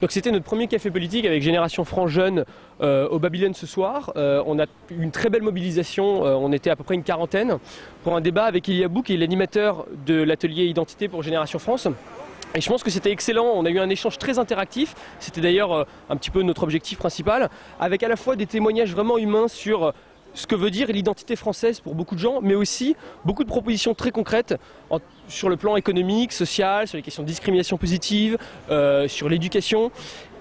Donc c'était notre premier café politique avec Génération France Jeune au Babylone ce soir. On a eu une très belle mobilisation, on était à peu près une quarantaine, pour un débat avec Elie Abou, qui est l'animateur de l'atelier Identité pour Génération France. Et je pense que c'était excellent, on a eu un échange très interactif, c'était d'ailleurs un petit peu notre objectif principal, avec à la fois des témoignages vraiment humains sur ce que veut dire l'identité française pour beaucoup de gens, mais aussi beaucoup de propositions très concrètes sur le plan économique, social, sur les questions de discrimination positive, sur l'éducation.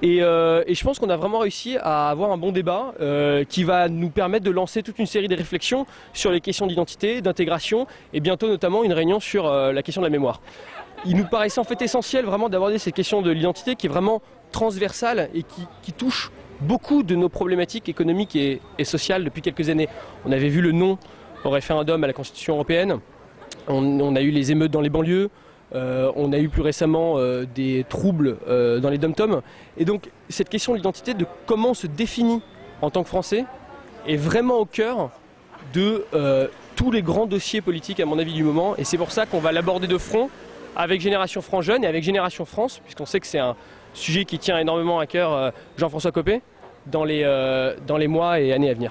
Et je pense qu'on a vraiment réussi à avoir un bon débat qui va nous permettre de lancer toute une série de réflexions sur les questions d'identité, d'intégration et bientôt notamment une réunion sur la question de la mémoire. Il nous paraissait en fait essentiel vraiment d'aborder cette question de l'identité qui est vraiment transversale et qui touche beaucoup de nos problématiques économiques et sociales depuis quelques années. On avait vu le non au référendum à la Constitution européenne, on a eu les émeutes dans les banlieues, on a eu plus récemment des troubles dans les dom-toms. Et donc cette question de l'identité, de comment on se définit en tant que Français, est vraiment au cœur de tous les grands dossiers politiques à mon avis du moment. Et c'est pour ça qu'on va l'aborder de front avec Génération France Jeune et avec Génération France, puisqu'on sait que c'est un sujet qui tient énormément à cœur Jean-François Copé dans les mois et années à venir.